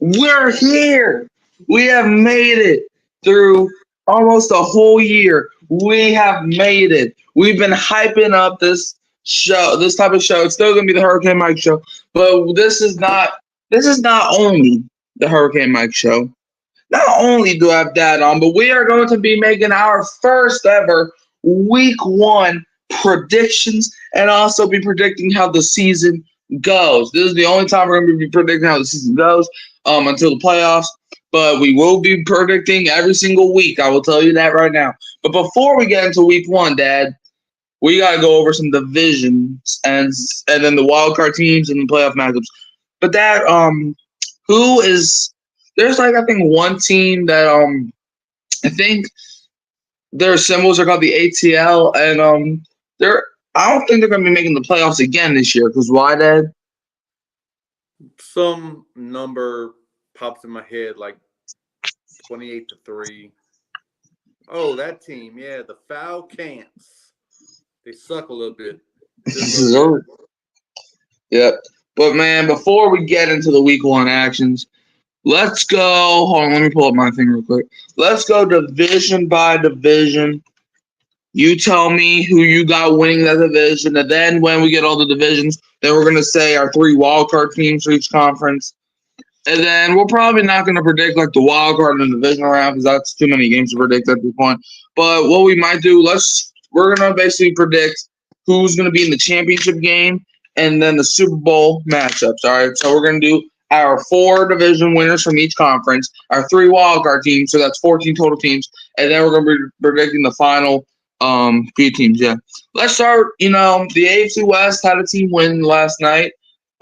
We're here. We have made it through almost a whole year. We have made it. We've been hyping up this show, this type of show. It's still gonna be the Hurricane Mike show, but this is not only the Hurricane Mike show. Not only do I have that on, but we are going to be making our first ever week one predictions and also be predicting how the season goes. This is the only time we're going to be predicting how the season goes until the playoffs. But we will be predicting every single week. I will tell you that right now. But before we get into week one, Dad, we got to go over some divisions and then the wild card teams and the playoff matchups. But that who is there's like I think one team that I think their symbols are called the ATL and they're I don't think they're gonna be making the playoffs again this year because why, Dad? Some number pops in my head like 28 to 3. Oh, that team, yeah, the Falcons. They suck a little bit. Just a little bit. Yep. But man, before we get into the week one actions, let's go. Hold on, let me pull up my thing real quick. Let's go division by division. You tell me who you got winning that division, and then when we get all the divisions, then we're gonna say our three wild card teams for each conference. And then we're probably not gonna predict like the wild card in the division round because that's too many games to predict at this point. But what we might do, we're gonna basically predict who's gonna be in the championship game and then the Super Bowl matchups. All right, so we're gonna do our four division winners from each conference, our three wild card teams, so that's 14 total teams, and then we're gonna be predicting the final few teams. Yeah, let's start. The AFC West had a team win last night.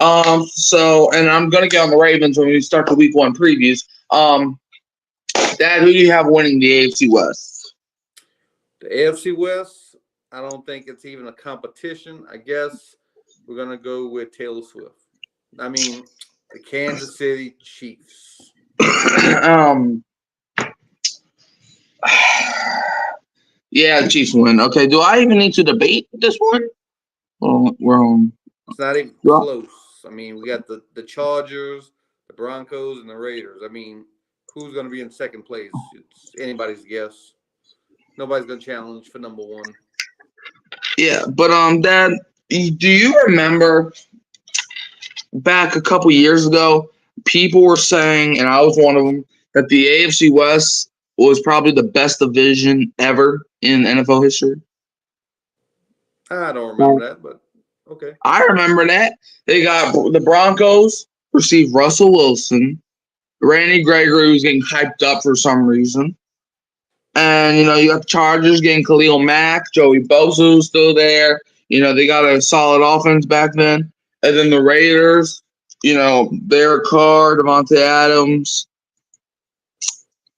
And I'm gonna get on the Ravens when we start the week one previews. Dad, who do you have winning the AFC West? The AFC West, I don't think it's even a competition. I guess we're gonna go with Taylor Swift. I mean, the Kansas City Chiefs. Yeah, the Chiefs win. Okay, do I even need to debate this one? Well, we're on. It's not even close. I mean, we got the Chargers, the Broncos, and the Raiders. I mean, who's going to be in second place? It's anybody's guess. Nobody's going to challenge for number one. Yeah, but Dad, do you remember back a couple years ago, people were saying, and I was one of them, that the AFC West was probably the best division ever in NFL history? I don't remember that, but okay. I remember that. They got the Broncos received Russell Wilson. Randy Gregory was getting hyped up for some reason. And, you got the Chargers getting Khalil Mack. Joey Bosa was still there. They got a solid offense back then. And then the Raiders, Derek Carr, Devontae Adams.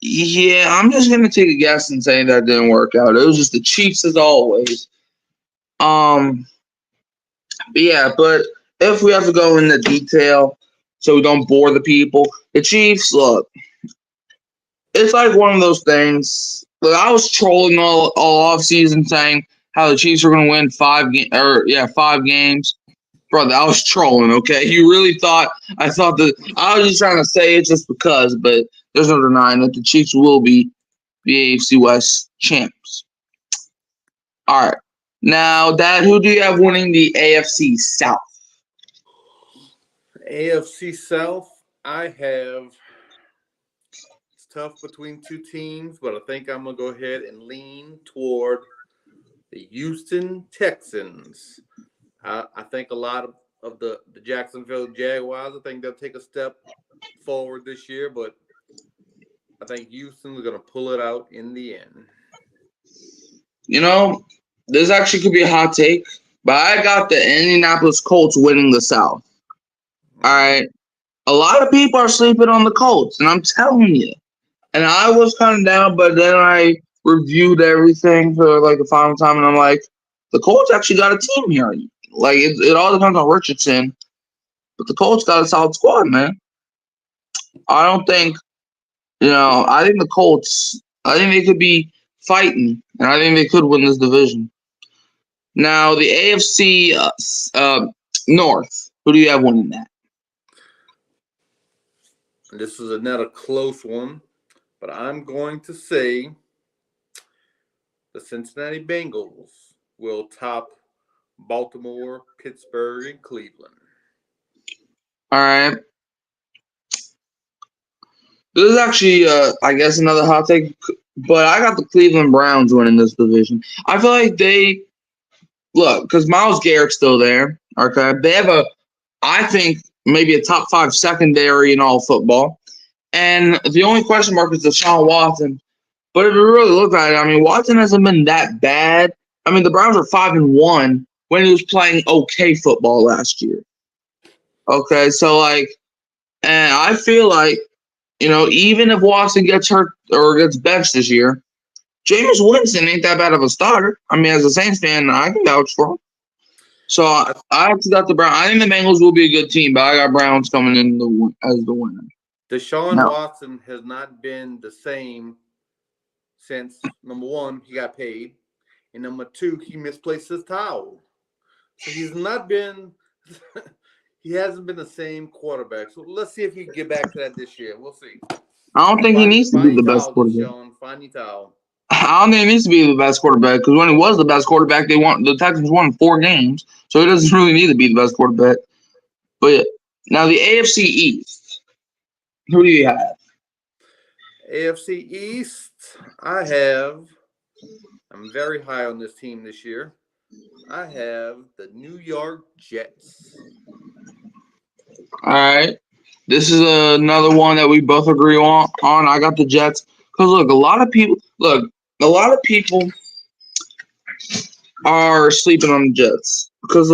Yeah, I'm just going to take a guess and say that didn't work out. It was just the Chiefs as always. But if we have to go into detail so we don't bore the people, the Chiefs, look, it's like one of those things. Look, I was trolling all offseason saying how the Chiefs were going to win 5 games. Brother, I was trolling, okay? You really thought – I was just trying to say it just because, but there's no denying that the Chiefs will be the AFC West champs. All right. Now, Dad, who do you have winning the AFC South? AFC South, I have – it's tough between two teams, but I think I'm going to go ahead and lean toward the Houston Texans. I think a lot of the Jacksonville Jaguars, I think they'll take a step forward this year, but I think Houston's going to pull it out in the end. This actually could be a hot take, but I got the Indianapolis Colts winning the South. All right. A lot of people are sleeping on the Colts, and I'm telling you. And I was kind of down, but then I reviewed everything for like the final time, and I'm like, the Colts actually got a team here. Like, it all depends on Richardson, but the Colts got a solid squad, man. I don't think, I think the Colts, I think they could be fighting, and I think they could win this division. Now, the AFC North, who do you have winning that? This is another close one, but I'm going to say the Cincinnati Bengals will top Baltimore, Pittsburgh, and Cleveland. All right. This is actually, I guess, another hot take, but I got the Cleveland Browns winning this division. I feel like they look because Myles Garrett's still there. Okay, they have I think, maybe a top 5 secondary in all football, and the only question mark is Deshaun Watson. But if you really look at it, I mean, Watson hasn't been that bad. I mean, the Browns were 5-1 when he was playing okay football last year. Okay, so and I feel like, even if Watson gets hurt or gets benched this year, Jameis Winston ain't that bad of a starter. I mean, as a Saints fan, I can vouch for him. So I actually got the Browns. I think the Bengals will be a good team, but I got Browns coming in as the winner. Deshaun Watson has not been the same since, number one, he got paid, and number two, he misplaced his towel. So he's not been – he hasn't been the same quarterback. So let's see if he can get back to that this year. We'll see. I don't think he needs to be the best quarterback. Find your towel. I don't think he needs to be the best quarterback because when he was the best quarterback, the Texans won 4 games, so he doesn't really need to be the best quarterback. But now the AFC East, who do you have? AFC East, I'm very high on this team this year. I have the New York Jets. All right. This is another one that we both agree on. I got the Jets. Because, look, a lot of people are sleeping on the Jets. Because,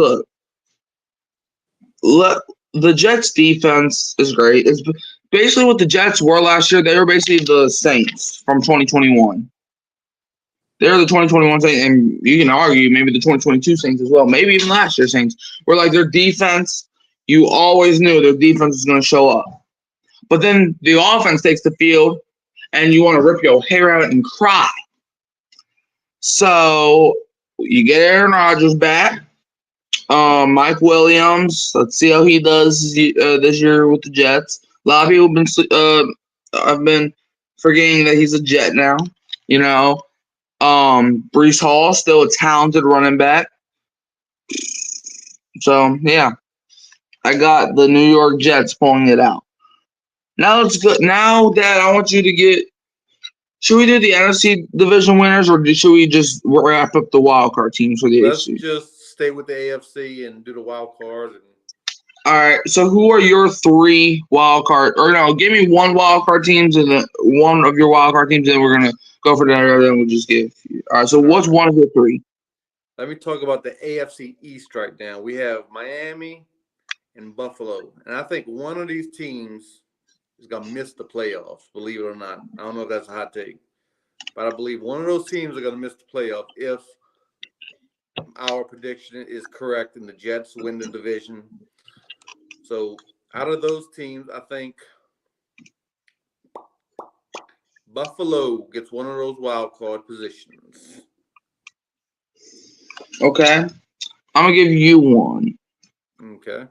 look, the Jets' defense is great. It's basically what the Jets were last year. They were basically the Saints from 2021. They're the 2021 Saints, and you can argue maybe the 2022 Saints as well. Maybe even last year's Saints. Where, their defense, you always knew their defense was going to show up. But then the offense takes the field, and you want to rip your hair out and cry. So you get Aaron Rodgers back. Mike Williams, let's see how he does this year with the Jets. A lot of people have been forgetting that he's a Jet now. Breece Hall, still a talented running back. So, yeah. I got the New York Jets pulling it out. Now let's go. Now, Dad, I want you to get. Should we do the NFC division winners, or should we just wrap up the wild card teams for the AFC? Let's just stay with the AFC and do the wild card. All right. So, who are your 3 wild card? Or no, give me 1 wild card teams and then 1 of your wild card teams, and then we're gonna go for that. Then we'll just give. All right. So, what's 1 of your 3? Let me talk about the AFC East right now. We have Miami and Buffalo, and I think one of these teams is going to miss the playoffs, believe it or not. I don't know if that's a hot take, but I believe one of those teams are going to miss the playoff if our prediction is correct and the Jets win the division. So out of those teams, I think Buffalo gets one of those wild card positions. Okay. I'm going to give you 1. Okay.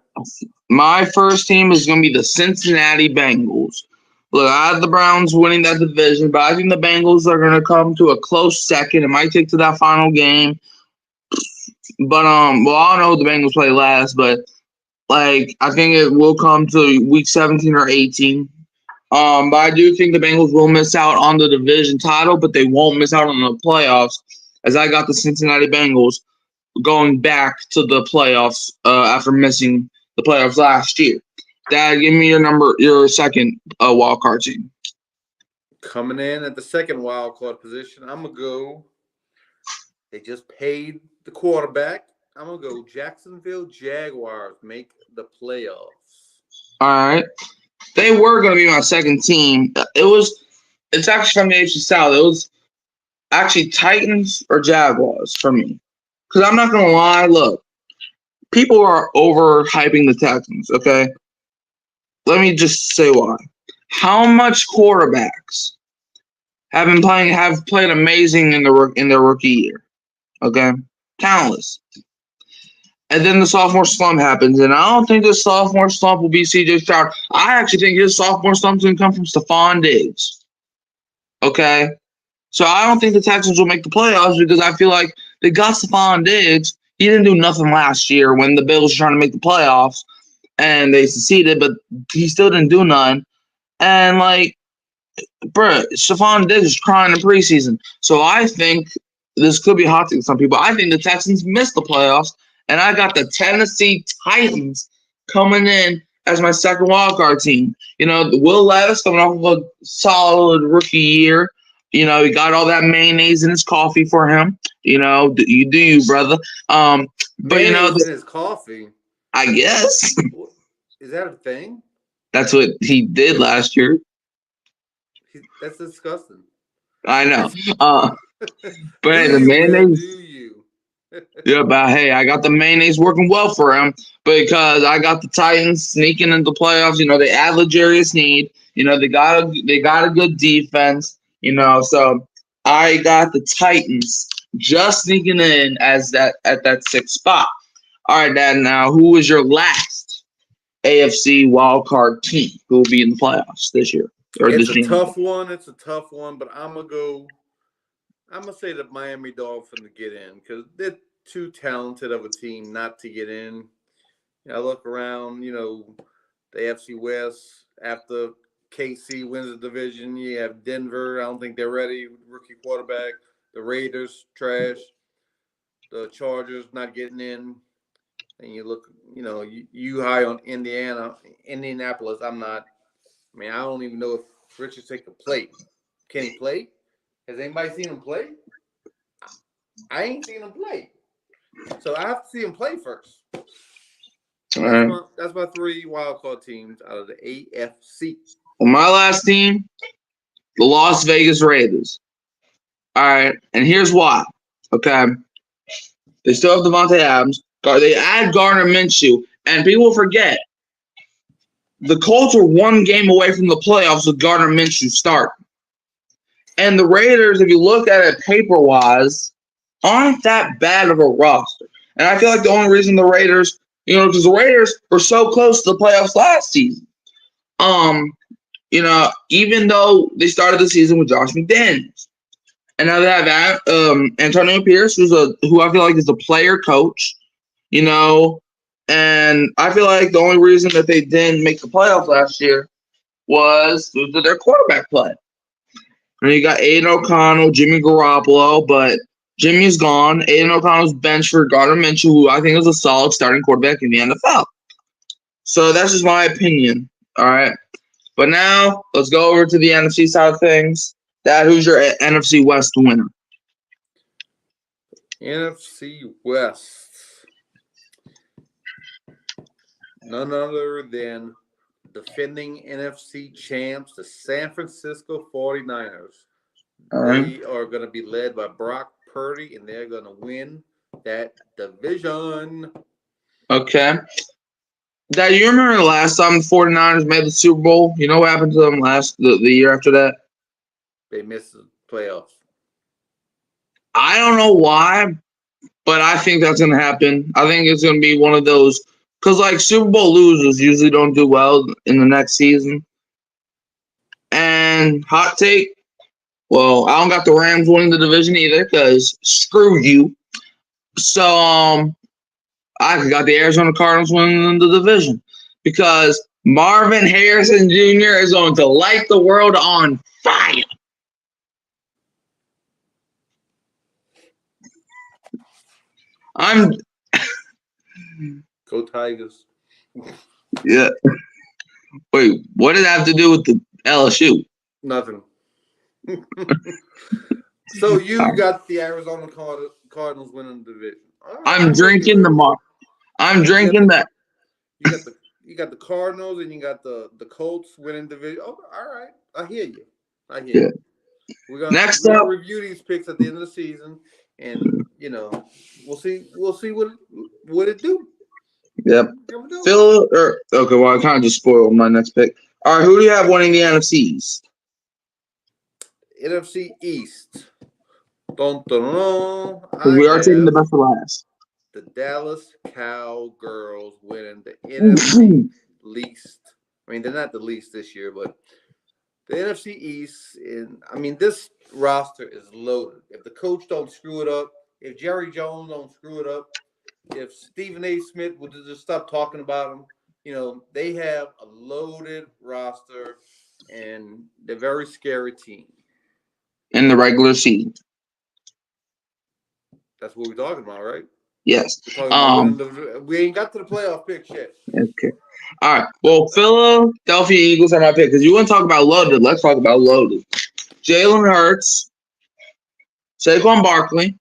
My first team is going to be the Cincinnati Bengals. Look, I have the Browns winning that division, but I think the Bengals are going to come to a close second. It might take to that final game. But, I don't know who the Bengals play last, but, I think it will come to week 17 or 18. But I do think the Bengals will miss out on the division title, but they won't miss out on the playoffs, as I got the Cincinnati Bengals going back to the playoffs after missing the playoffs last year. Dad, give me your second wild card team. Coming in at the second wild card position, I'm going to go. They just paid the quarterback. I'm going to go Jacksonville Jaguars make the playoffs. All right. They were going to be my second team. It's actually from the AFC South. It was actually Titans or Jaguars for me. Because I'm not going to lie, look, people are overhyping the Texans, okay? Let me just say why. How much quarterbacks have played amazing in their rookie year? Okay? Countless. And then the sophomore slump happens, and I don't think the sophomore slump will be C.J. Stroud. I actually think his sophomore slump's going to come from Stephon Diggs. Okay? So I don't think the Texans will make the playoffs because I feel like they got Stephon Diggs. He didn't do nothing last year when the Bills were trying to make the playoffs, and they succeeded, but he still didn't do none. And, like, bro, Stephon Diggs is crying in preseason. So I think this could be hot to some people. I think the Texans missed the playoffs, and I got the Tennessee Titans coming in as my second wild card team. You know, Will Levis coming off of a solid rookie year. You know, he got all that mayonnaise in his coffee for him. You know, you do you, brother. But you know, Mayonnaise in his coffee. I guess Is that a thing? that's what he did last year. That's disgusting. I know. But hey, Do the you, Will? mayonnaise. Do you? Yeah, but hey, I got the mayonnaise working well for him because I got the Titans sneaking into the playoffs. You know, they add L'Jarius Sneed. You know, they got a good defense. You know, so I got the Titans just sneaking in as that at that sixth spot. All right, Dad. Now, who is your last AFC wild card team who will be in the playoffs this year or It's this a year? tough one. It's a tough one, but I'm gonna say the Miami Dolphins to get in because they're too talented of a team not to get in. I look around, you know, the AFC West after KC wins the division. You have Denver. I don't think they're ready. Rookie quarterback. The Raiders trash. The Chargers not getting in. And you look, you know, you high on Indianapolis. I'm not. I mean, I don't even know if Richardson can play. Can he play? Has anybody seen him play? I ain't seen him play. So I have to see him play first. That's my three wild card teams out of the AFC. Well, my last team, the Las Vegas Raiders. All right, and here's why. Okay, they still have Devontae Adams. They add Gardner Minshew, and people forget the Colts were one game away from the playoffs with Gardner Minshew starting. And the Raiders, if you look at it paper-wise, aren't that bad of a roster. And I feel like the only reason the Raiders, you know, because the Raiders were so close to the playoffs last season. You know, even though they started the season with Josh McDaniels. And now they have Antonio Pierce, who I feel like is a player coach, you know. And I feel like the only reason that they didn't make the playoffs last year was due to their quarterback play. And you got Aiden O'Connell, Jimmy Garoppolo, but Jimmy's gone. Aiden O'Connell's benched for Gardner Minshew, who I think is a solid starting quarterback in the NFL. So that's just my opinion. All right. But now let's go over to the NFC side of things. Dad, who's your NFC West winner? NFC West. None other than defending NFC champs, the San Francisco 49ers. All right. They are going to be led by Brock Purdy, and they're going to win that division. Okay. Dad, you remember the last time the 49ers made the Super Bowl? You know what happened to them the year after that? They missed the playoffs. I don't know why, but I think that's going to happen. I think it's going to be one of those – because, like, Super Bowl losers usually don't do well in the next season. And hot take, well, I don't got the Rams winning the division either because screw you. So, I got the Arizona Cardinals winning the division because Marvin Harrison Jr. is going to light the world on fire. Go Tigers. Yeah. Wait, what did that have to do with the LSU? Nothing. So you got the Arizona Cardinals winning the division. Right, I'm drinking that. You got the Cardinals and you got the Colts winning division. Oh, all right. I hear you. You. We're gonna review these picks at the end of the season, and you know, we'll see what it do. Yep. Okay, well, I kind of just spoiled my next pick. All right, who do you have winning the NFC East? NFC East. Dun, dun, dun. We are taking the best for last. the Dallas Cowgirls winning the NFC least. I mean, they're not the least this year, but the NFC East. And I mean, this roster is loaded. If the coach don't screw it up, if Jerry Jones don't screw it up, if Stephen A. Smith would just stop talking about him, they have a loaded roster, and they're a very scary team. In the regular season. That's what we're talking about, right? Yes. We're talking about we ain't got to the playoff picks yet. Okay. All right. Well, Philadelphia Eagles are my pick because you want to talk about loaded. Let's talk about loaded. Jalen Hurts, Saquon Barkley,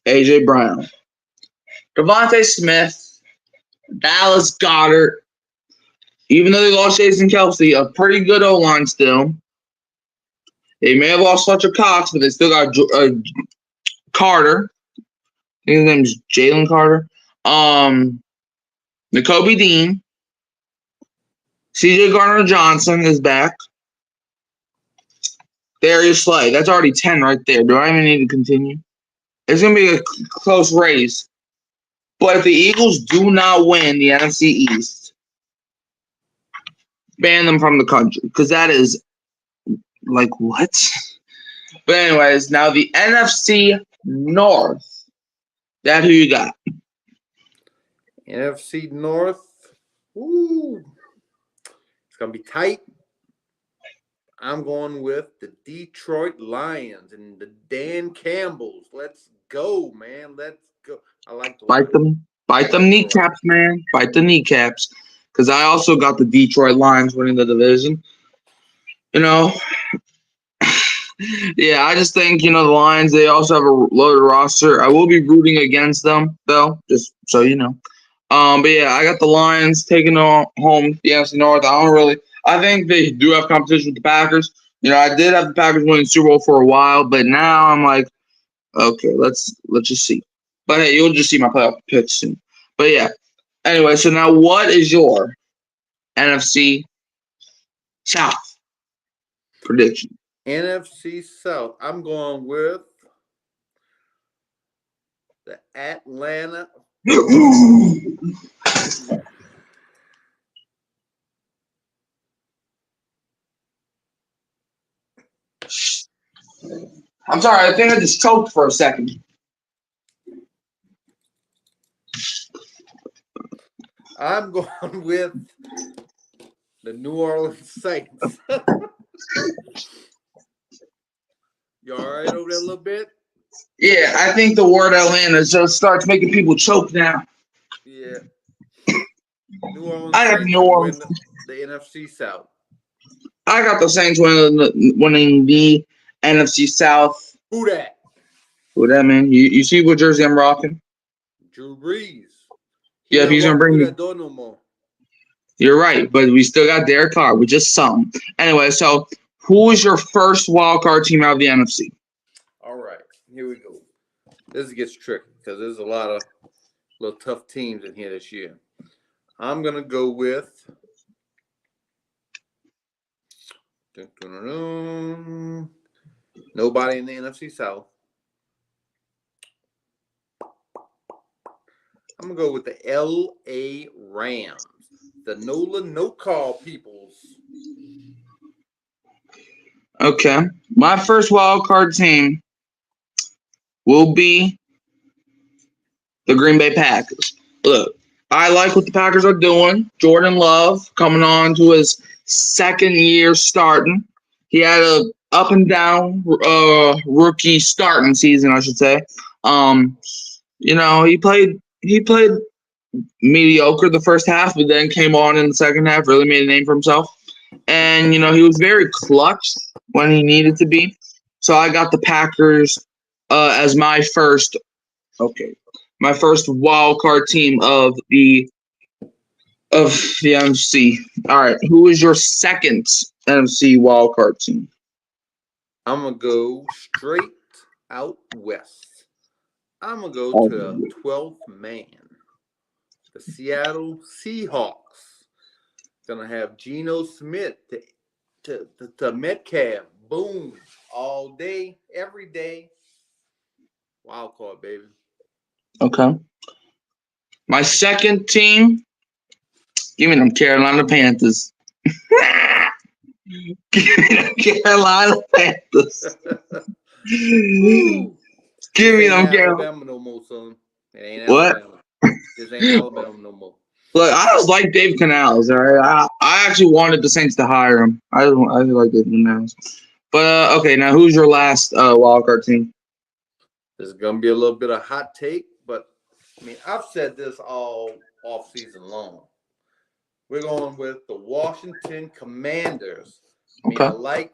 AJ Brown, Devontae Smith, Dallas Goedert. Even though they lost Jason Kelce, a pretty good O-line still. They may have lost Fletcher Cox, but they still got Carter. I think his name's Jalen Carter. Nakobe Dean. CJ Gardner-Johnson is back. Darius Slay. That's already 10 right there. Do I even need to continue? It's going to be a close race. But if the Eagles do not win the NFC East, ban them from the country. Because that is, like, what? But anyways, now the NFC North. That who you got? NFC North. Ooh. It's going to be tight. I'm going with the Detroit Lions and the Dan Campbells. Let's go, man. Let's go. I like the Bite them kneecaps, man. Bite the kneecaps. Because I also got the Detroit Lions winning the division. Yeah, I just think, the Lions, they also have a loaded roster. I will be rooting against them, though, just so you know. But yeah, I got the Lions taking home the NFC North. I think they do have competition with the Packers. I did have the Packers winning the Super Bowl for a while, but now I'm like, okay, let's just see. But hey, you'll just see my playoff picks soon. But yeah. Anyway, so now what is your NFC South prediction? NFC South. I'm going with the Atlanta. I'm sorry, I think I just choked for a second. I'm going with the New Orleans Saints. You all right over there a little bit? Yeah, I think the word Atlanta just starts making people choke now. Yeah. New Orleans I have Saints New Orleans. win the NFC South. I got the Saints winning the NFC South. Who that? Who that, man? You see what jersey I'm rocking? Drew Brees. Yeah, he's gonna bring that door no more. You're right, but we still got Derek Carr with just some. Anyway, so who is your first wild card team out of the NFC? All right, here we go. This gets tricky because there's a lot of little tough teams in here this year. I'm gonna go with nobody in the NFC South. I'm gonna go with the LA Rams, the NOLA no call peoples. Okay, my first wild card team will be the Green Bay Packers. Look, I like what the Packers are doing. Jordan Love coming on to his second year starting. He had a up and down rookie starting season, I should say. He played mediocre the first half, but then came on in the second half, really made a name for himself. And, he was very clutch when he needed to be. So I got the Packers as my first wild card team of the NFC. All right, who is your second NFC wild card team? I'm gonna go straight out west. I'm gonna go to the 12th man, the Seattle Seahawks. Gonna have Geno Smith to Metcalf, boom, all day, every day. Wild card, baby. Okay. My second team, give me them Carolina Panthers. Give me them Carolina Panthers. Woo. Give This me ain't them Carolina. Alabama no more, son. It ain't What? Alabama. This ain't Alabama no more. Look, I just like Dave Canales. All right, I actually wanted the Saints to hire him. I just like Dave Canales. But okay, now who's your last wild card team? This is gonna be a little bit of hot take, but I mean I've said this all off season long. We're going with the Washington Commanders. I mean, Okay. I like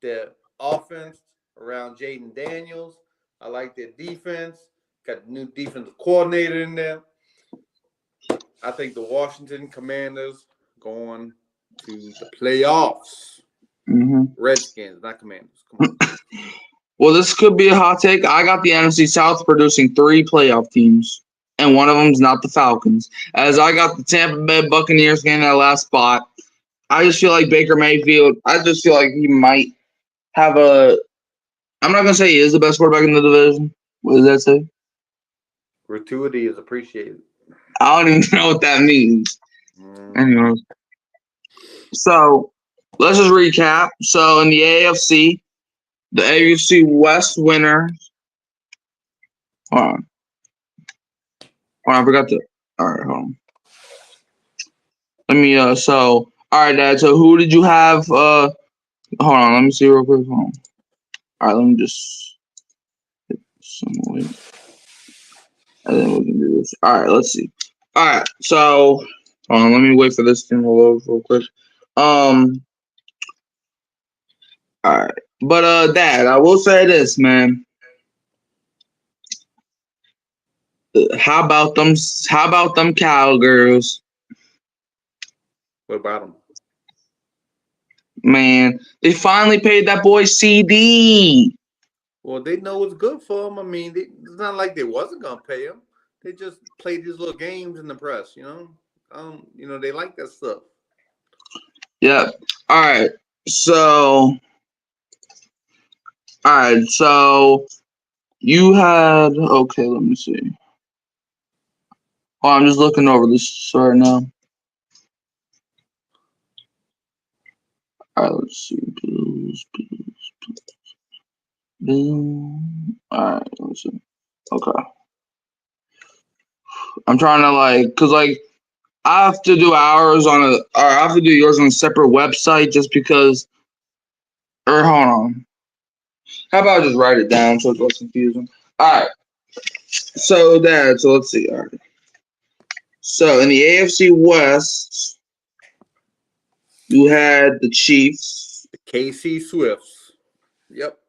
the offense around Jaden Daniels. I like their defense. Got the new defensive coordinator in there. I think the Washington Commanders going to the playoffs. Mm-hmm. Redskins, not Commanders. Come on. Well, this could be a hot take. I got the NFC South producing 3 playoff teams, and one of them's not the Falcons. As I got the Tampa Bay Buccaneers getting that last spot. I just feel like Baker Mayfield. I just feel like he might have a. I'm not gonna say he is the best quarterback in the division. What does that say? Gratuity is appreciated. I don't even know what that means. Mm. Anyways, so let's just recap. So in the AFC, the AFC West winner. Hold on. I forgot to. All right, hold on. Let me. So all right, Dad. So who did you have? Hold on. Let me see real quick. Hold on. All right, let me just. Somewhere. And then we can do this. All right, let's see. All right, so let me wait for this thing to load real quick. All right, but Dad, I will say this, man. How about them? How about them Cowgirls, What about them? man? They finally paid that boy CD. Well, they know what's good for them. I mean, it's not like they wasn't gonna pay him. They just played these little games in the press, you know. They like that stuff. Yep. All right. So you had okay. Let me see. Oh, I'm just looking over this right now. All right, let's see. Bills. All right, let's see. Okay. I'm trying to cause I have to do ours or I have to do yours on a separate website just because. Or hold on. How about I just write it down so it's less confusing? All right. So let's see. All right. So in the AFC West, you had the Chiefs. The KC Swifts. Yep.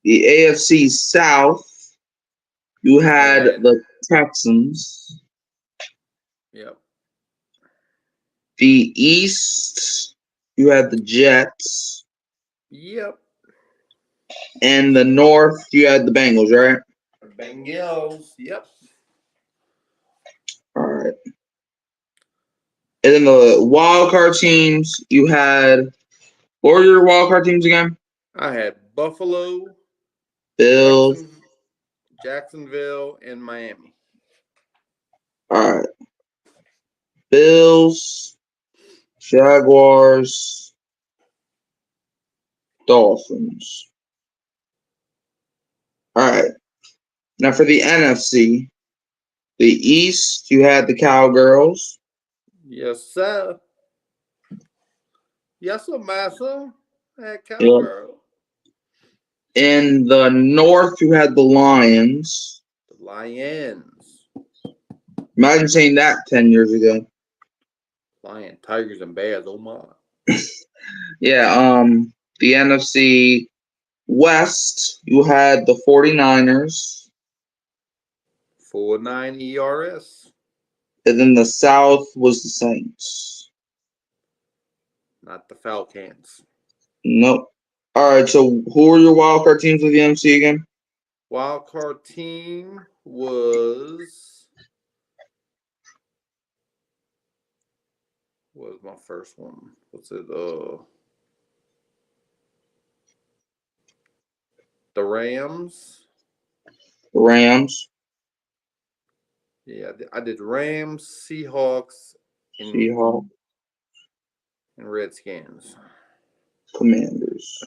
The AFC South, you had And the Texans. yep. The East, you had the Jets. Yep. And the North, you had the Bengals, right? Bengals. Yep. All right. And then the wild card teams, you had. What were your wild card teams again? I had Buffalo, Bills. Jacksonville, and Miami. All right. Bills, Jaguars, Dolphins. All right. Now for the NFC, the East, you had the Cowgirls. Yes, sir. Yes, sir, massa. I had Yep. Cowgirl. In the North, you had the Lions. The Lions. Imagine saying that 10 years ago. Lion, Tigers, and Bears. Oh, my. Yeah, the NFC West, you had the 49ers. 4.9 ERS. And then the South was the Saints. Not the Falcons. Nope. All right, so who are your wild card teams with the NFC again? Wild card team was my first one? What's it? The Rams. The Rams. Yeah, I did Rams, Seahawks, Seahawks, and Redskins. Commanders.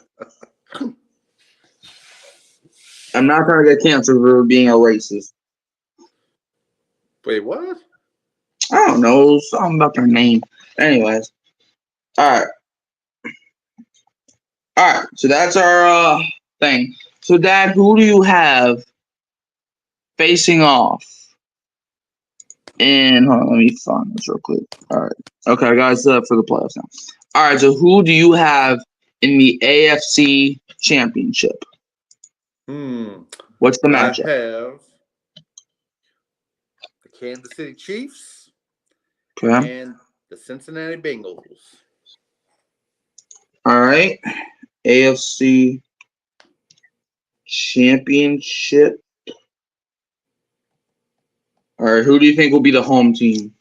I'm not trying to get canceled for being a racist. Wait, what? I don't know. Something about their name. Anyways. Alright. Alright. So that's our thing. So, Dad, who do you have facing off in. Hold on, let me find this real quick. Alright. Okay, I got it set up for the playoffs now. Alright, so who do you have in the AFC Championship? What's the I matchup? have the Kansas City Chiefs Okay. and the Cincinnati Bengals. All right. AFC Championship. All right. Who do you think will be the home team?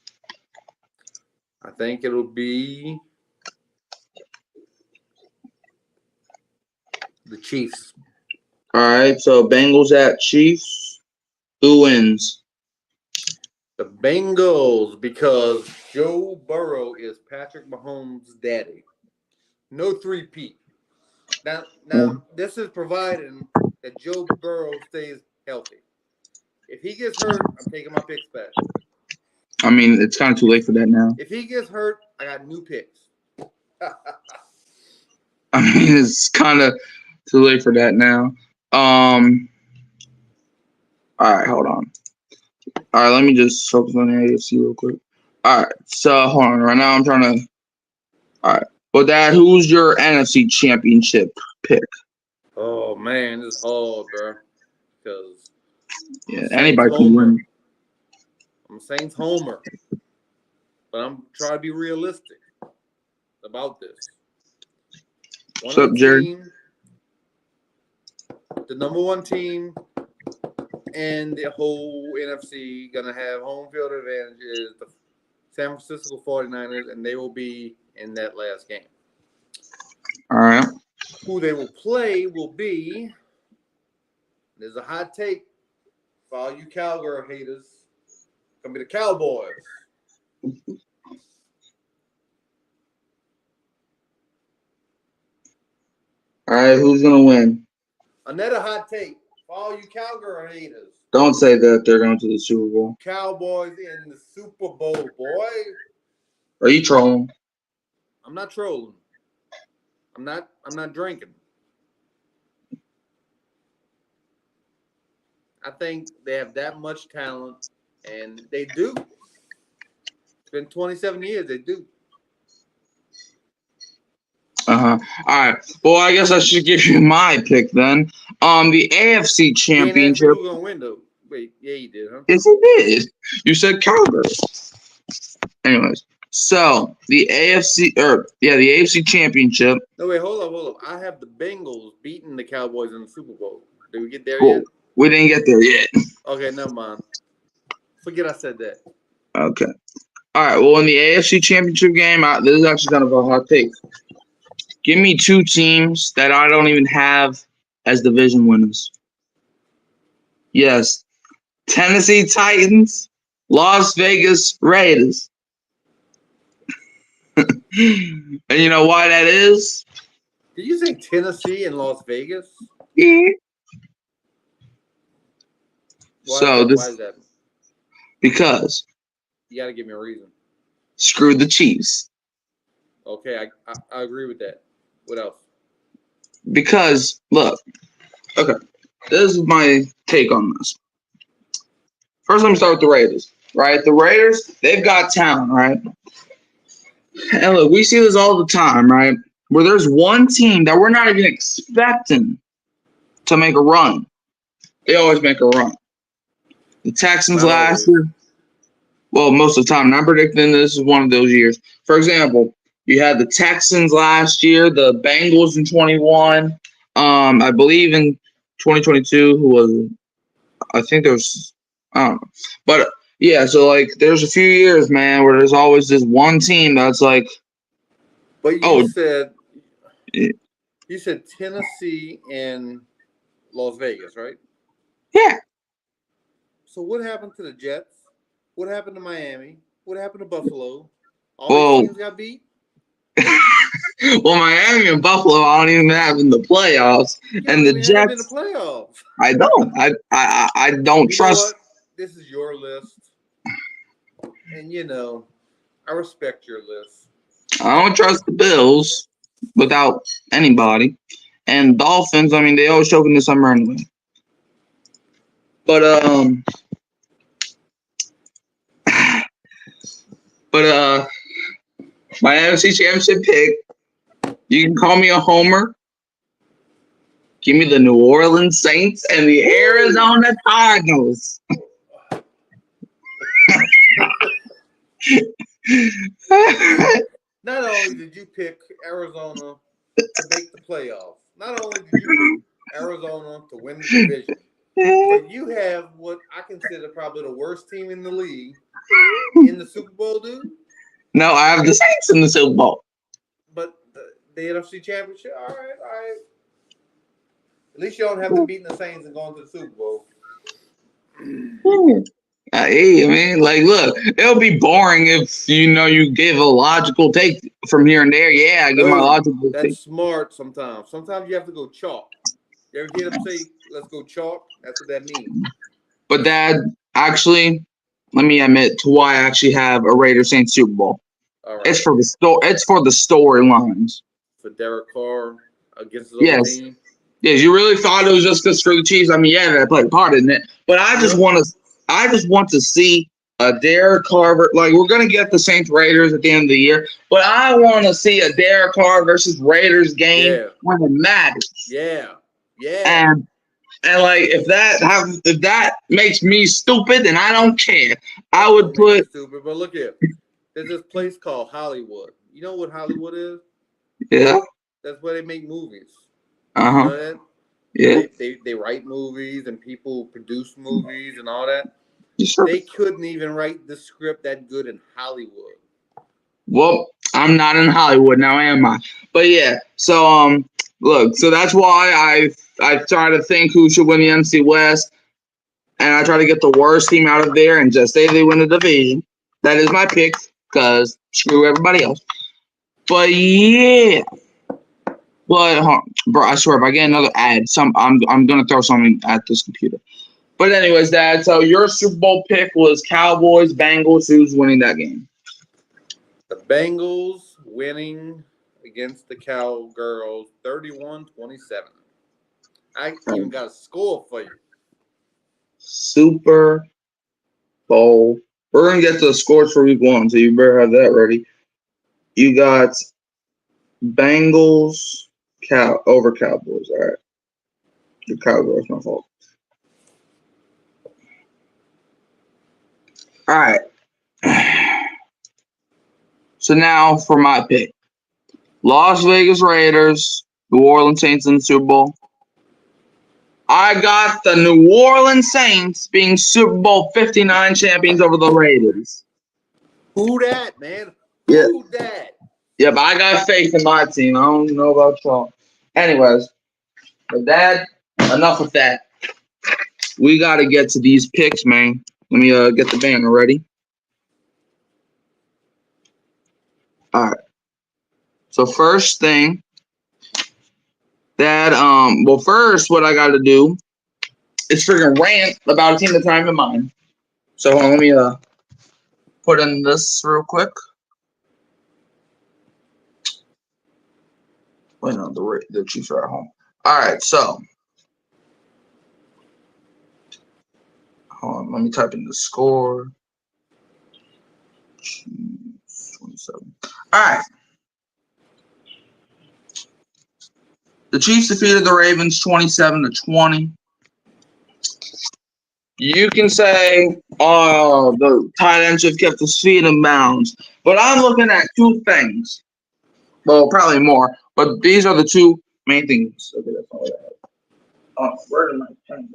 I think it'll be the Chiefs. All right. So Bengals at Chiefs. Who wins? The Bengals, because Joe Burrow is Patrick Mahomes' daddy. No 3-peat. Now this is providing that Joe Burrow stays healthy. If he gets hurt, I'm taking my picks back. I mean, it's kind of too late for that now. If he gets hurt, I got new picks. I mean, it's kind of too late for that now. All right, hold on. All right, let me just focus on the AFC real quick. All right, so hold on. Right now, I'm trying to. All right, well, Dad, who's your NFC Championship pick? Oh man, this is hard, bro. Because Yeah, anybody can win. I'm a Saints homer, but I'm trying to be realistic about this. What's up, Jared? The number one team and the whole NFC gonna have home field advantage is the San Francisco 49ers, and they will be in that last game. All right. Who they will play will be, there's a hot take for all you Cowgirl haters, gonna be the Cowboys. All right, who's gonna win? Another hot take for all you Cowgirl haters. Don't say that they're going to the Super Bowl. Cowboys in the Super Bowl, boy. Are you trolling? I'm not trolling. I'm not drinking. I think they have that much talent, and they do. It's been 27 years. They do. All right. Well, I guess I should give you my pick then. The AFC Championship. Who's gonna win though? Wait, yeah, you did, huh? Yes, it did. You said Cowgirls. Anyways, so the AFC Championship. No, wait, hold up. I have the Bengals beating the Cowboys in the Super Bowl. Did we get there Well, yet? we didn't get there yet. Okay, never mind. Forget I said that. Okay. All right. Well, in the AFC Championship game, this is actually kind of a hot take. Give me two teams that I don't even have as division winners. Yes. Tennessee Titans, Las Vegas Raiders. And you know why that is? Did you say Tennessee and Las Vegas? Yeah. Why is that? Because you got to give me a reason. Screw the Chiefs. Okay, I agree with that. What else? Because, look, okay, this is my take on this. First, let me start with the Raiders, right? The Raiders, they've got talent, right? And look, we see this all the time, right? Where there's one team that we're not even expecting to make a run. They always make a run. The Texans last year, well, most of the time, and I'm predicting this is one of those years. For example, you had the Texans last year, the Bengals in 21. I believe in 2022, who was it? I think there was, I don't know. But yeah, so like there's a few years, man, where there's always this one team that's like. But you said Tennessee and Las Vegas, right? Yeah. So what happened to the Jets? What happened to Miami? What happened to Buffalo? All Well, these teams got beat. well, Miami and Buffalo, I don't even have in the playoffs, You don't and the even have them in the Jets, playoffs. I don't. I don't You know trust. what? This is your list, and I respect your list. I don't trust the Bills without anybody, and Dolphins. I mean, they always choke in the summer anyway. But but my NFC Championship pick. You can call me a homer. Give me the New Orleans Saints and the Arizona Cardinals. Not only did you pick Arizona to make the playoffs, not only did you pick Arizona to win the division, but you have what I consider probably the worst team in the league in the Super Bowl, dude. No, I have the Saints in the Super Bowl. But the NFC Championship, all right. At least you don't have to beat the Saints and going to the Super Bowl. Hey, I mean, like, look, it'll be boring if you give a logical take from here and there. Yeah, I give my No, logical take. that's smart sometimes. Sometimes you have to go chalk. You ever hear them say, let's go chalk? That's what that means. But Dad, actually, let me admit to why I actually have a Raiders Saints Super Bowl. All right. It's for the It's for the storylines. For Derek Carr against his old Yes. team. Yes, you really thought it was just because for the Chiefs. I mean, yeah, that played a part in it. But I just want to see a Derek Carr. Like, we're gonna get the Saints Raiders at the end of the year, but I want to see a Derek Carr versus Raiders game when it matters. Yeah. And like if that makes me stupid, then I don't care. I would put stupid. But look here, there's this place called Hollywood. You know what Hollywood is? Yeah. That's where they make movies. Uh-huh. You know that? Yeah. They write movies and people produce movies and all that. Sure. They couldn't even write the script that good in Hollywood. Well, I'm not in Hollywood now, am I? But yeah, so look, so that's why I try to think who should win the NFC West, and I try to get the worst team out of there and just say they win the division. That is my pick, because screw everybody else. But yeah. But bro, I swear if I get another ad, I'm gonna throw something at this computer. But anyways, Dad, so your Super Bowl pick was Cowboys, Bengals. Who's winning that game? The Bengals winning against the Cowgirls 31-27. I even got a score for you. Super Bowl. We're gonna get to the scores for week 1, so you better have that ready. You got Bengals over Cowboys. All right. The Cowboys, my fault. All right. So now for my pick. Las Vegas Raiders, New Orleans Saints in the Super Bowl. I got the New Orleans Saints being Super Bowl 59 champions over the Raiders. Who that, man? Yeah. Who that? Yeah, but I got faith in my team. I don't know about y'all. Anyways, but Dad, enough with that. We got to get to these picks, man. Let me get the banner ready. All right. So first thing, Dad, well, first what I got to do is freaking rant about a team that's not even mine. So let me put in this real quick. Wait, no, the Chiefs are at home. All right, so hold on, let me type in the score. 27. All right. The Chiefs defeated the Ravens 27-20. You can say, oh, the tight ends have kept his feet in bounds. But I'm looking at two things. Well, probably more. But these are the two main things. Okay, that's all I have. Oh, where did my pen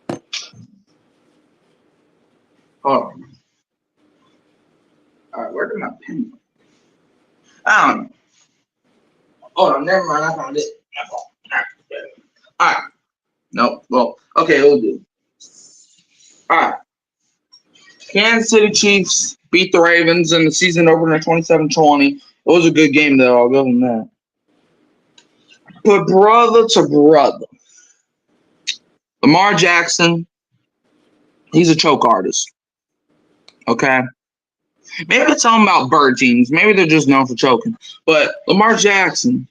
go? Hold on. All right, where did my pen go? I don't know. Oh, never mind. I found it. My fault. All right. Nope. Well, okay, we'll do. All right. Kansas City Chiefs beat the Ravens in the season opener 27-20. It was a good game, though. I'll give them that. But brother to brother, Lamar Jackson, he's a choke artist. Okay? Maybe it's something about bird teams. Maybe they're just known for choking. But Lamar Jackson,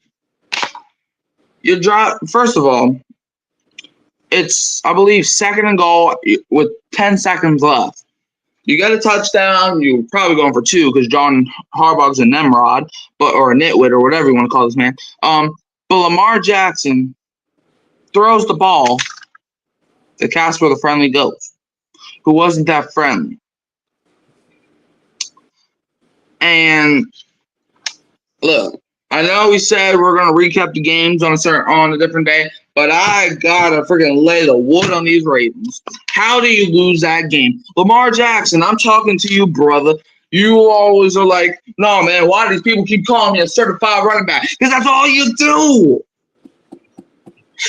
you drop, first of all, it's, I believe, second and goal with 10 seconds left. You get a touchdown, you're probably going for two because John Harbaugh's a Nimrod, or a nitwit, or whatever you want to call this man. But Lamar Jackson throws the ball to Casper the Friendly Ghost, who wasn't that friendly. And look, I know we said we're gonna recap the games on a different day, but I gotta freaking lay the wood on these Ravens. How do you lose that game? Lamar Jackson, I'm talking to you, brother. You always are like, no, man, why do these people keep calling me a certified running back? Because that's all you do.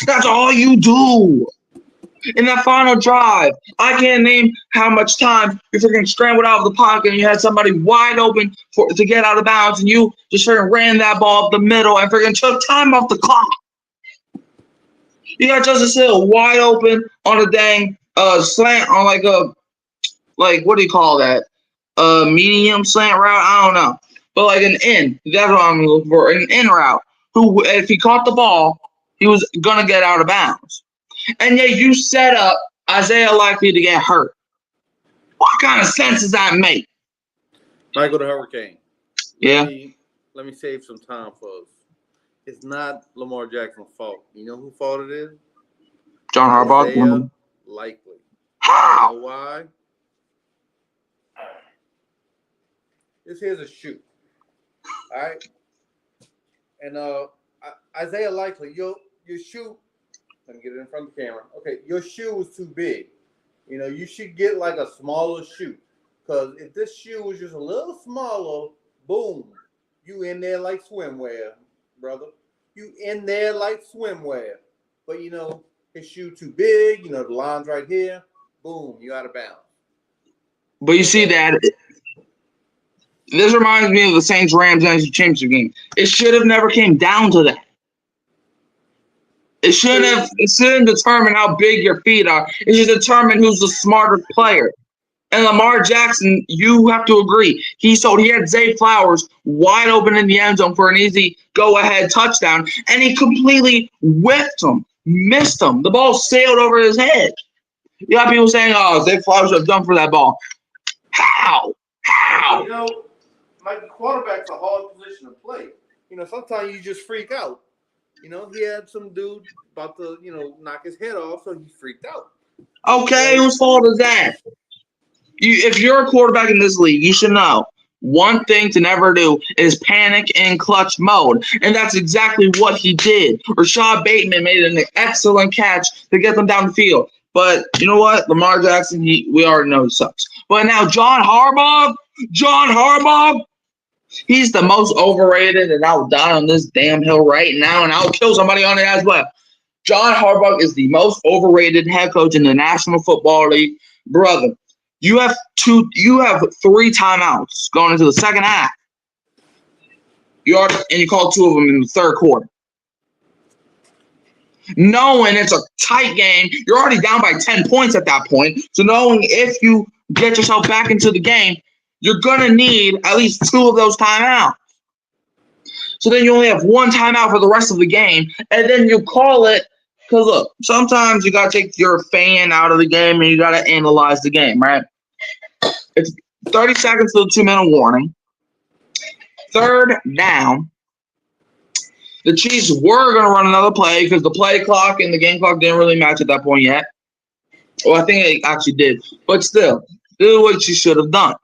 That's all you do. In that final drive, I can't name how much time you freaking scrambled out of the pocket and you had somebody wide open to get out of bounds, and you just freaking ran that ball up the middle and freaking took time off the clock. You got Justice Hill wide open on a dang slant on what do you call that? Medium slant route? I don't know. But like an in. That's what I'm looking for. An in route. Who, if he caught the ball, he was going to get out of bounds. And yet you set up Isaiah Likely to get hurt. What kind of sense does that make? Michael the Hurricane. Yeah. Let me save some time for us. It's not Lamar Jackson's fault. You know whose fault it is? John Harbaugh. Isaiah Likely. How? You know why? This here's a shoe. All right? And Isaiah Likely, your shoe. Let me get it in front of the camera. Okay, your shoe is too big. You know, you should get like a smaller shoe. Because if this shoe was just a little smaller, boom, you in there like swimwear, brother. You in there like swimwear. But, you know, his shoe too big. You know, the line's right here. Boom, you out of bounds. But you see that. This reminds me of the Saints-Rams NFC Championship game. It should have never came down to that. It shouldn't determine how big your feet are. It should determine who's the smarter player. And Lamar Jackson, you have to agree. He had Zay Flowers wide open in the end zone for an easy go-ahead touchdown, and he completely whipped him, missed him. The ball sailed over his head. You got people saying, oh, Zay Flowers should have done for that ball. How? You know, like quarterback's a hard position to play. You know, sometimes you just freak out. You know, he had some dude about to, knock his head off, so he freaked out. Okay, whose fault is that? If you're a quarterback in this league, you should know one thing to never do is panic in clutch mode. And that's exactly what he did. Rashad Bateman made an excellent catch to get them down the field. But you know what? Lamar Jackson, we already know he sucks. But now John Harbaugh, he's the most overrated, and I'll die on this damn hill right now, and I'll kill somebody on it as well. John Harbaugh is the most overrated head coach in the National Football League. Brother, you have 3 timeouts going into the second half. And you call 2 of them in the third quarter. Knowing it's a tight game, you're already down by 10 points at that point. So knowing if you get yourself back into the game, you're going to need at least 2 of those timeouts. So then you only have 1 timeout for the rest of the game, and then you call it. Because, look, sometimes you got to take your fan out of the game and you got to analyze the game, right? It's 30 seconds to the 2-minute warning. Third down. The Chiefs were going to run another play because the play clock and the game clock didn't really match at that point yet. Well, I think it actually did. But still, this is what you should have done.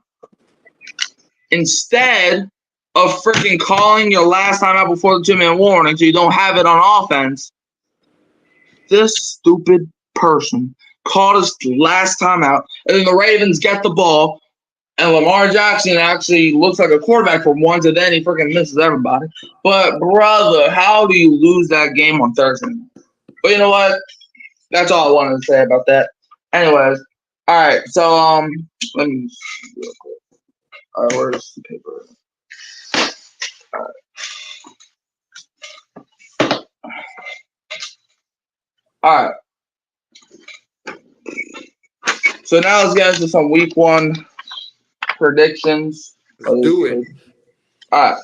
Instead of freaking calling your last time out before the 2-minute warning so you don't have it on offense, this stupid person called his last time out, and then the Ravens get the ball, and Lamar Jackson actually looks like a quarterback for once, and then he freaking misses everybody. But, brother, how do you lose that game on Thursday? But you know what? That's all I wanted to say about that. Anyways, All right, so let me see real quick. All right, where's the paper? All right, so now let's get into some week 1 predictions. Let's do it. All right,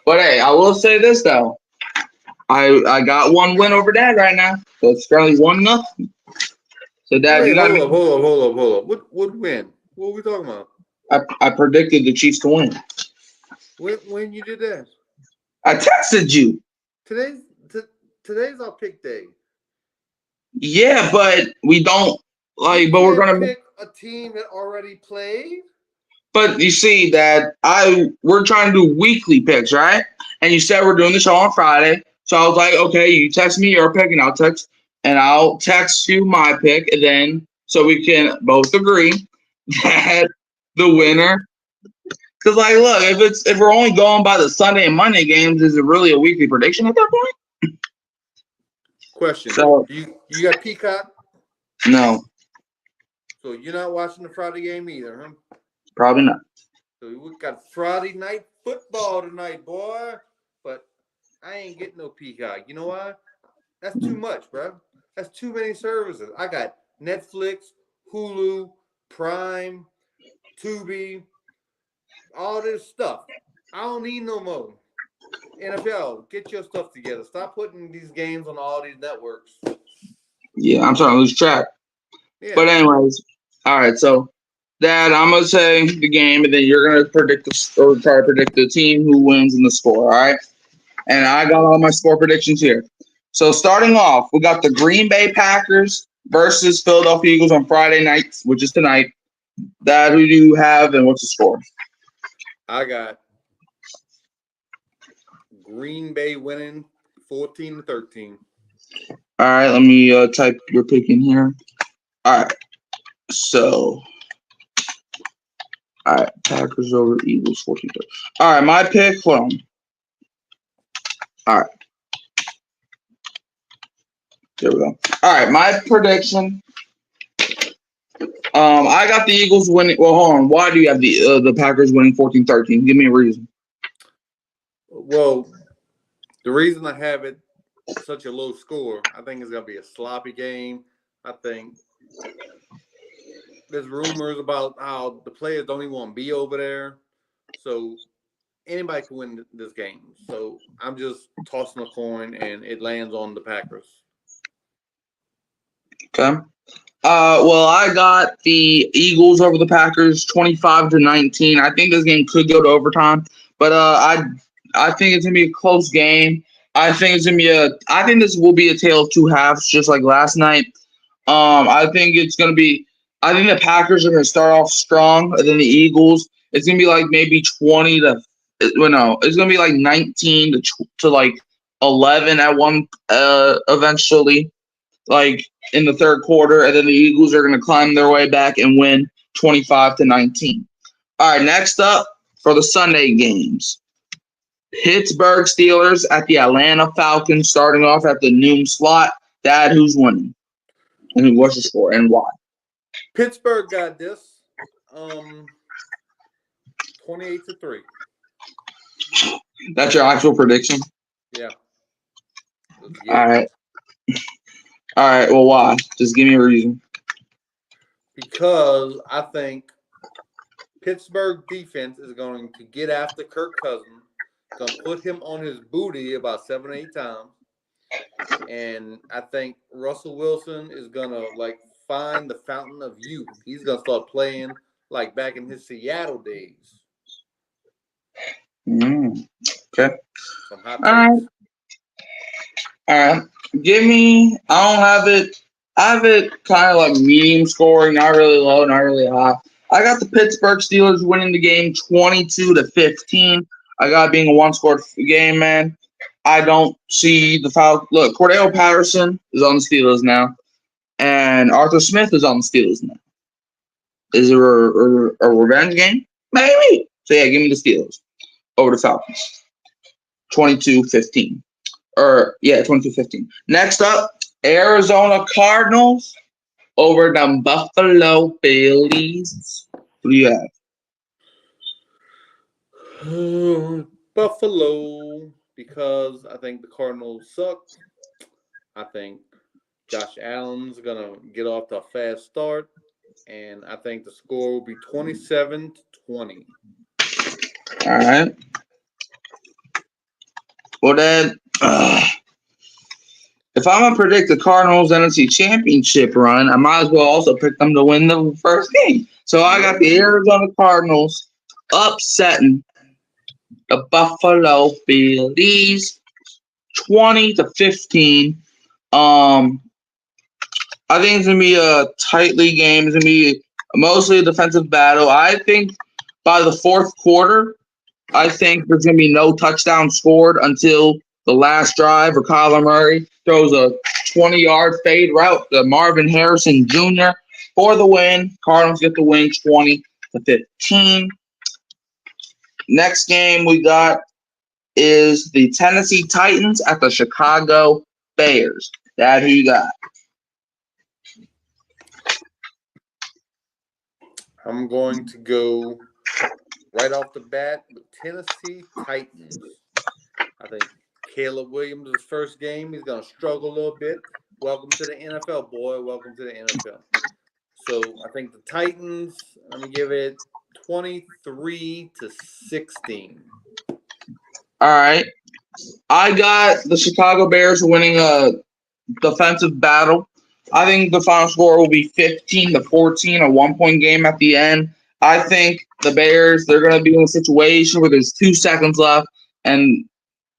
but hey, I will say this though. I got 1 win over Dad right now, so it's currently 1-0. So Dad, Wait, you got hold up. What win? What are we talking about? I predicted the Chiefs to win. When you did that? I texted you. Today's our pick day. Yeah, but we don't like. But we're gonna pick a team that already played. But you see that we're trying to do weekly picks, right? And you said we're doing the show on Friday, so I was like, okay, you text me your pick, and I'll text you my pick, and then so we can both agree that the winner. Because like, look, if we're only going by the Sunday and Monday games, is it really a weekly prediction at that point? Question. So you got Peacock? No. So you're not watching the Friday game either, huh? Probably not. So we got Friday night football tonight, boy. But I ain't getting no Peacock. You know why? That's too much, bro. That's too many services. I got Netflix, Hulu, Prime, Tubi, all this stuff. I don't need no more. NFL, get your stuff together. Stop putting these games on all these networks. Yeah, I'm starting to lose track. Yeah. But anyways, all right. So, Dad, I'm gonna say the game, and then you're gonna predict or try to predict the team who wins and the score. All right. And I got all my score predictions here. So starting off, we got the Green Bay Packers versus Philadelphia Eagles on Friday night, which is tonight. Dad, who do you have, and what's the score? I got Green Bay winning 14-13. All right, let me type your pick in here. All right, so all right, Packers over Eagles 14-13. All right, my pick. Hold on. All right, there we go. All right, my prediction. I got the Eagles winning. Well, hold on. Why do you have the Packers winning 14-13? Give me a reason. Well, the reason I have it such a low score, I think it's gonna be a sloppy game. I think there's rumors about how the players don't even want to be over there, so anybody can win this game. So I'm just tossing a coin, and it lands on the Packers. Okay. Well, I got the Eagles over the Packers 25-19. I think this game could go to overtime, but I think it's gonna be a close game. I think this will be a tale of two halves, just like last night. I think the Packers are gonna start off strong, and then the Eagles. It's gonna be like maybe 20 to. Well, no, it's gonna be like 19 to like 11 at one. Eventually, like in the third quarter, and then the Eagles are going to climb their way back and win 25-19. All right, next up for the Sunday games. Pittsburgh Steelers at the Atlanta Falcons, starting off at the noon slot. Dad, who's winning? And what's the score and why? Pittsburgh got this 28-3. That's your actual prediction? Yeah. All right. All right, well, why? Just give me a reason. Because I think Pittsburgh defense is going to get after Kirk Cousins, going to put him on his booty about 7 or 8 times. And I think Russell Wilson is going to, find the fountain of youth. He's going to start playing like back in his Seattle days. Okay. Some hot All right. I don't have it. I have it kind of like medium scoring, not really low, not really high. I got the Pittsburgh Steelers winning the game 22-15. I got it being a one-score game, man. I don't see the foul. Look, Cordell Patterson is on the Steelers now, and Arthur Smith is on the Steelers now. Is it a revenge game? Maybe. So, yeah, give me the Steelers over the Falcons. 22-15. 22-15. Next up, Arizona Cardinals over the Buffalo Bills. Who do you have? Buffalo, because I think the Cardinals suck. I think Josh Allen's gonna get off to a fast start, and I think the score will be 27-20. All right. Well then, if I'm gonna predict the Cardinals NFC Championship run, I might as well also pick them to win the first game. So I got the Arizona Cardinals upsetting the Buffalo Bills 20-15. I think it's gonna be a tightly game. It's gonna be mostly a defensive battle. I think by the fourth quarter, I think there's gonna be no touchdown scored until the last drive where Kyler Murray throws a 20-yard fade route to Marvin Harrison Jr. for the win. Cardinals get the win 20-15. Next game we got is the Tennessee Titans at the Chicago Bears. Dad, who you got? I'm going to go right off the bat with Tennessee Titans. I think Caleb Williams' first game, he's going to struggle a little bit. Welcome to the NFL, boy. Welcome to the NFL. So I think the Titans, I'm going to give it 23-16. All right. I got the Chicago Bears winning a defensive battle. I think the final score will be 15-14, a one-point game at the end. I think the Bears, they're going to be in a situation where there's 2 seconds left, and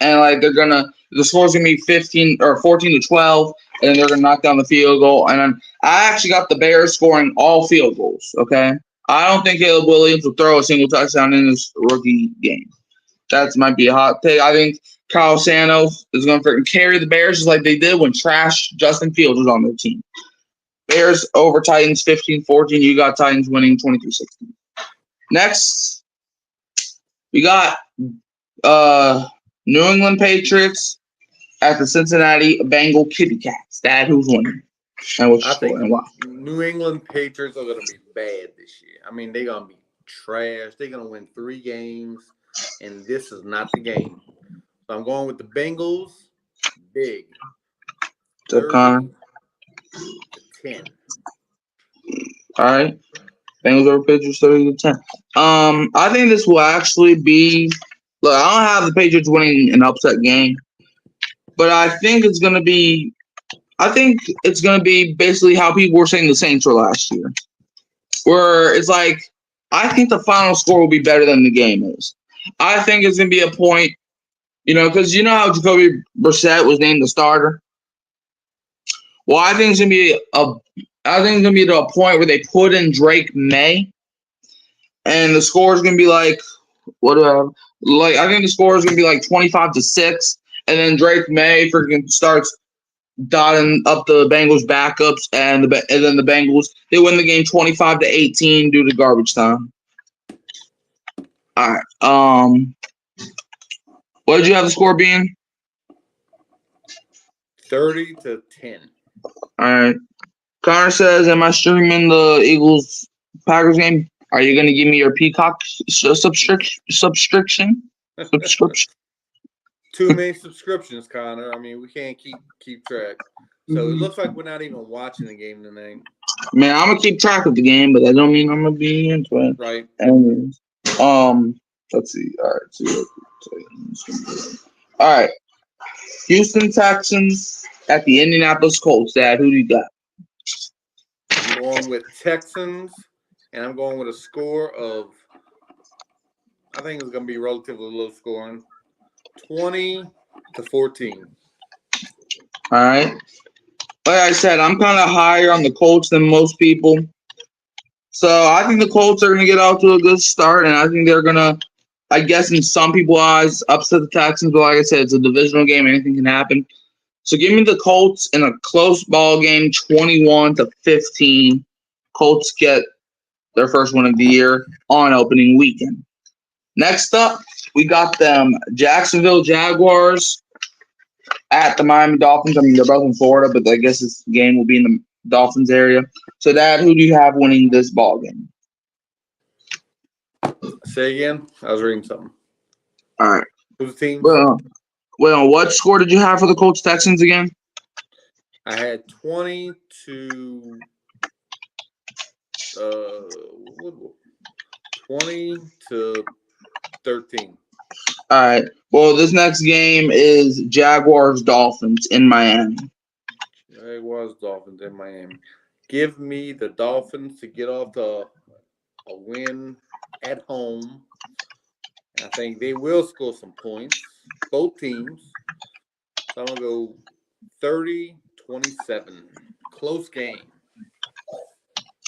like the score's going to be 15 or 14-12, and they're going to knock down the field goal. And I actually got the Bears scoring all field goals, okay? I don't think Caleb Williams will throw a single touchdown in this rookie game. That might be a hot take. I think Kyle Santos is going to freaking carry the Bears just like they did when trash Justin Fields was on their team. Bears over Titans 15-14. You got Titans winning 23-16. Next, we got New England Patriots at the Cincinnati Bengal Kitty Cats. Dad, who's winning? And what's I think and why? New England Patriots are going to be bad this year. I mean, they're going to be trash. They're going to win 3 games, and this is not the game. So I'm going with the Bengals, big. 30-10. All right. Bengals over Patriots 30-10. I think this will actually be. Look, I don't have the Patriots winning an upset game, but I think it's gonna be. I think it's gonna be basically how people were saying the Saints were last year, where it's like I think the final score will be better than the game is. I think it's gonna be a point, because you know how Jacoby Brissett was named the starter. Well, I think it's gonna be to a point where they put in Drake May, and the score is gonna be like I think the score is gonna be like 25-6, and then Drake May freaking starts dotting up the Bengals backups, and then the Bengals they win the game 25-18 due to garbage time. All right. What did you have the score being? 30-10. All right. Connor says, am I streaming the Eagles-Packers game? Are you going to give me your Peacock subscription? Too many subscriptions, Connor. I mean, we can't keep track. So it looks like we're not even watching the game tonight. Man, I'm going to keep track of the game, but that don't mean I'm going to be into it. Right. Anyways, let's see. All right. Houston Texans at the Indianapolis Colts. Dad, who do you got? I'm going with Texans, and I'm going with a score of, I think it's going to be relatively low scoring, 20-14. All right. Like I said, I'm kind of higher on the Colts than most people. So I think the Colts are going to get out to a good start, and I think they're going to, I guess in some people's eyes, upset the Texans. But like I said, it's a divisional game. Anything can happen. So give me the Colts in a close ball game, 21-15. Colts get their first win of the year on opening weekend. Next up, we got them Jacksonville Jaguars at the Miami Dolphins. I mean, they're both in Florida, but I guess this game will be in the Dolphins area. So, Dad, who do you have winning this ball game? Say again. I was reading something. All right. Who's the team? Well, what score did you have for the Colts Texans again? I had 20 to 13. All right. Well, this next game is Jaguars Dolphins in Miami. Jaguars Dolphins in Miami. Give me the Dolphins to get off to a win at home. I think they will score some points, both teams. So I'm going to go 30-27. Close game.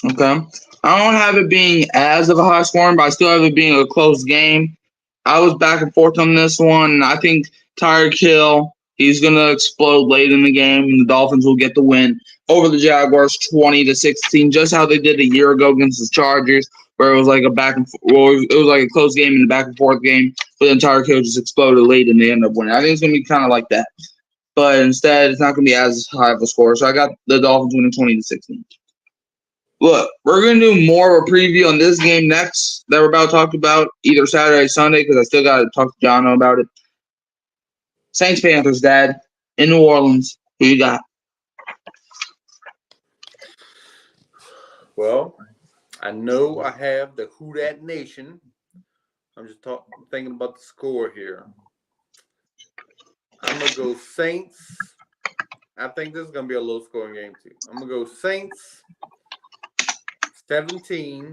Okay. I don't have it being as of a high scoring, but I still have it being a close game. I was back and forth on this one. I think Tyreek Hill, he's going to explode late in the game, and the Dolphins will get the win over the Jaguars 20-16, just how they did a year ago against the Chargers, where it was like a back and it was like a close game and a back and forth game, but then Tyreek Hill just exploded late and they ended up winning. I think it's going to be kind of like that. But instead, it's not going to be as high of a score. So I got the Dolphins winning 20-16. Look, we're going to do more of a preview on this game next that we're about to talk about, either Saturday or Sunday, because I still got to talk to John about it. Saints-Panthers, Dad, in New Orleans. Who you got? Well, I know I have the Who Dat Nation. I'm just thinking about the score here. I'm going to go Saints. I think this is going to be a low-scoring game, too. I'm going to go Saints 17,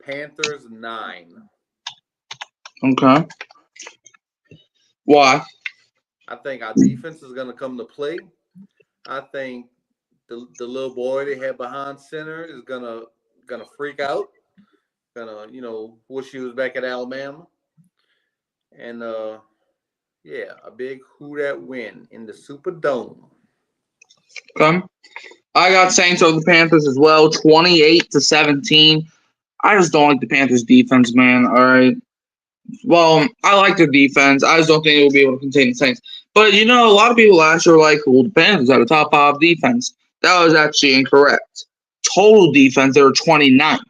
Panthers 9. Okay. Why? I think our defense is going to come to play. I think the little boy they have behind center is gonna freak out. Wish he was back at Alabama. And yeah, a big Who Dat win in the Superdome. Okay. I got Saints over the Panthers as well, 28-17. I just don't like the Panthers defense, man. All right. Well, I like their defense. I just don't think it will be able to contain the Saints. But, a lot of people last year were like, well, the Panthers had a top 5 defense. That was actually incorrect. Total defense, they were 29th.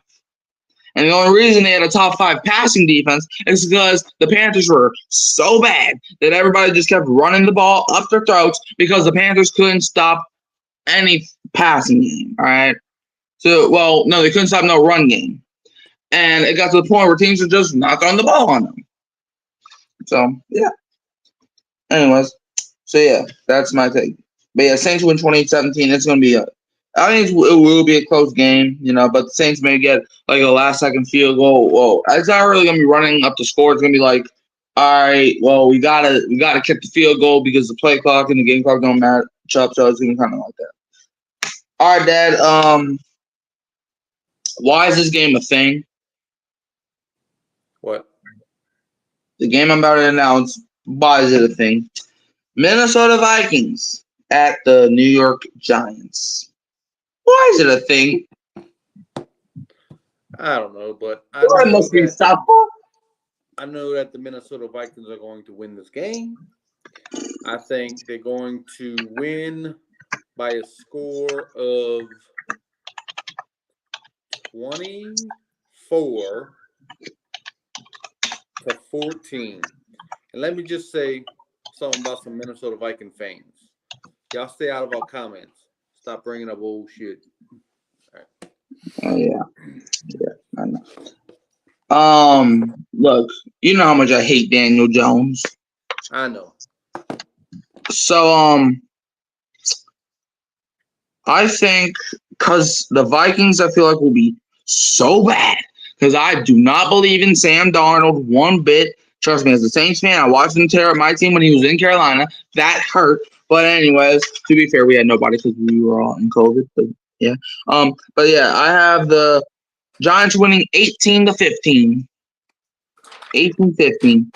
And the only reason they had a top 5 passing defense is because the Panthers were so bad that everybody just kept running the ball up their throats because the Panthers couldn't stop any passing game, all right? So, well, no, they couldn't stop no run game. And it got to the point where teams were just not throwing the ball on them. So, yeah. Anyways, so yeah, that's my take. But yeah, Saints win 28-17. It's going to be I think it will be a close game, but the Saints may get like a last-second field goal. Whoa, it's not really going to be running up the score. It's going to be like, all right, well, we gotta kick the field goal because the play clock and the game clock don't match up. So it's going to be kind of like that. All right, Dad. Why is this game a thing? What? The game I'm about to announce. Why is it a thing? Minnesota Vikings at the New York Giants. Why is it a thing? I don't know, but I know that the Minnesota Vikings are going to win this game. I think they're going to win by a score of 24-14. And let me just say something about some Minnesota Viking fans. Y'all stay out of our comments. Stop bringing up old shit. All right. Oh, yeah, I know. Look, you know how much I hate Daniel Jones. I know. So, I think because the Vikings, I feel like, will be so bad because I do not believe in Sam Darnold one bit. Trust me, as a Saints fan, I watched him tear up my team when he was in Carolina. That hurt. But anyways, to be fair, we had nobody because we were all in COVID. But yeah. But yeah, I have the Giants winning 18-15. 18-15.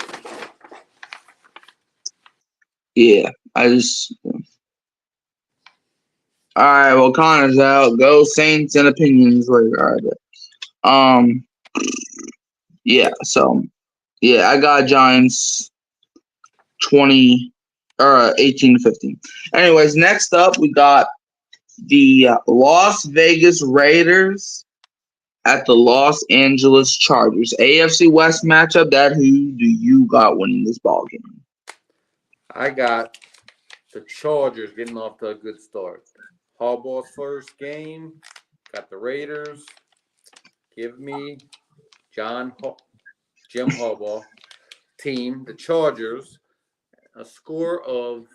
Yeah, I just. All right, well, Connor's out. Go Saints and opinions later. All right. Yeah. So, yeah, I got Giants 18-15. Anyways, next up we got the Las Vegas Raiders at the Los Angeles Chargers. AFC West matchup. That who do you got winning this ball game? I got the Chargers getting off to a good start. Harbaugh's first game. Got the Raiders. Give me Jim Harbaugh team, the Chargers, a score of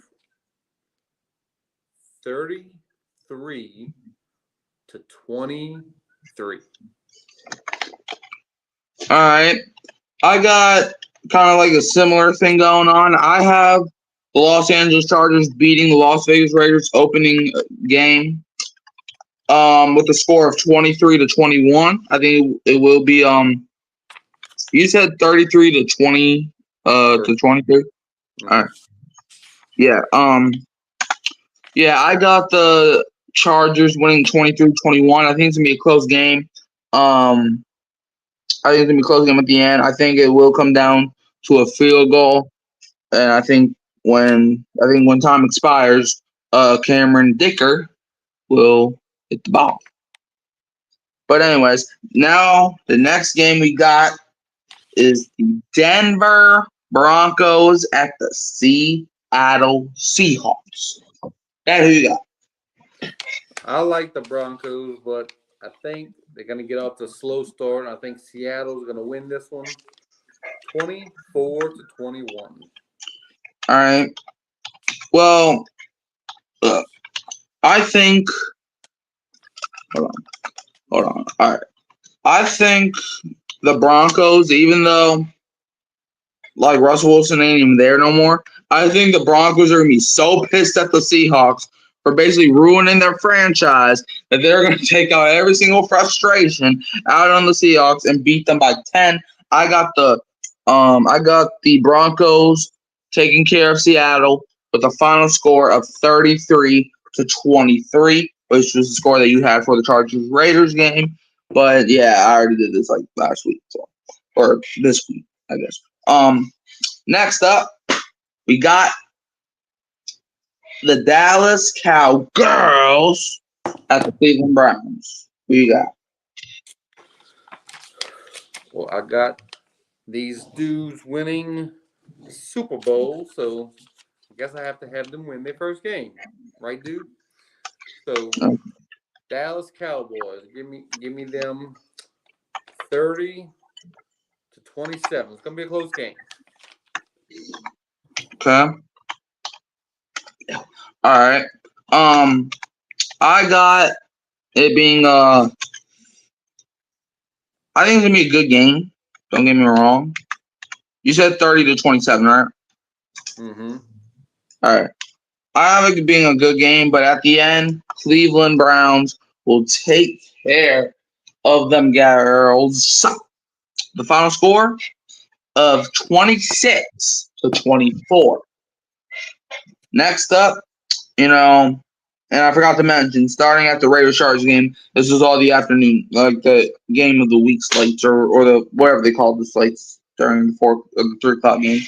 33-23. All right. I got kind of like a similar thing going on. I have the Los Angeles Chargers beating the Las Vegas Raiders opening game with a score of 23-21. I think it will be you said 33-20 to 23. All right. Yeah. Yeah, I got the Chargers winning 23-21. I think it's gonna be a close game. I think it's gonna be a close game at the end. I think it will come down to a field goal, and I think when time expires, Cameron Dicker will hit the ball. But anyways, now the next game we got is the Denver Broncos at the Seattle Seahawks. That who you got? I like the Broncos, but I think they're going to get off to a slow start. I think Seattle's going to win this one 24-21. All right. Well, I think. Hold on. All right. I think the Broncos, even though like Russell Wilson ain't even there no more, I think the Broncos are gonna be so pissed at the Seahawks for basically ruining their franchise that they're gonna take out every single frustration out on the Seahawks and beat them by 10. I got the Broncos taking care of Seattle with a final score of 33-23, which was the score that you had for the Chargers Raiders game. But yeah, I already did this like last week, or this week, I guess. Next up, we got the Dallas Cowgirls at the Cleveland Browns. Who you got? Well, I got these dudes winning the Super Bowl, so I guess I have to have them win their first game, right, dude? So Dallas Cowboys, give me them 30-27. It's gonna be a close game. Okay. All right. I got it being I think it's gonna be a good game. Don't get me wrong. You said 30-27, right? Mm-hmm. All right. I have it being a good game, but at the end, Cleveland Browns will take care of them girls. The final score of 26-24. Next up, and I forgot to mention, starting at the Raiders Chargers game, this is all the afternoon, like the game of the week slates or the whatever they call the slates during the 3 o'clock game.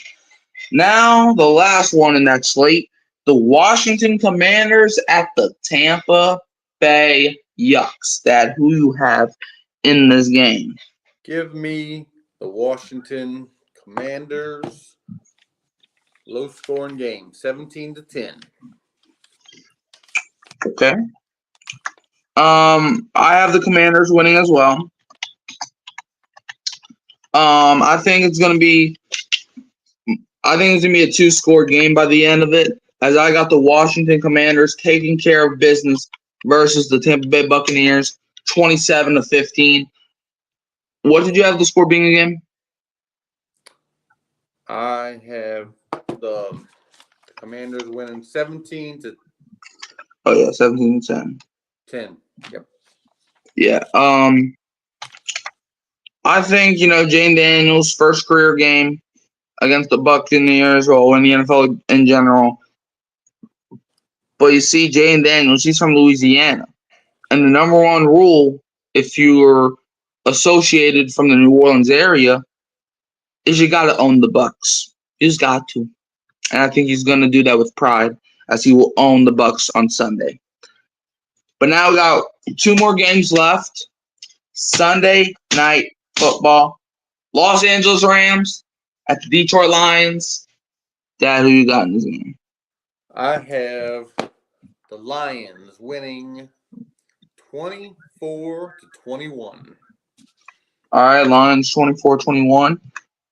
Now the last one in that slate, the Washington Commanders at the Tampa Bay Yucks. That who you have in this game? Give me the Washington Commanders. Low scoring game, 17-10. Okay. I have the Commanders winning as well. I think it's gonna be a 2-score game by the end of it, as I got the Washington Commanders taking care of business versus the Tampa Bay Buccaneers, 27-15. What did you have the score being again? I have the Commanders winning 17-10. Oh yeah, 17-10. 10. Yep. Yeah. I think Jane Daniels' first career game against the Buccaneers, or in the NFL in general. But you see, Jane Daniels, she's from Louisiana, and the number one rule, if you're associated from the New Orleans area, is you got to own the Bucks. You just got to, and I think he's going to do that with pride, as he will own the Bucks on Sunday. But now we got 2 more games left. Sunday night football. Los Angeles Rams at the Detroit Lions. Dad, who you got in this game? I have the Lions winning 24-21. All right, Lions 24-21.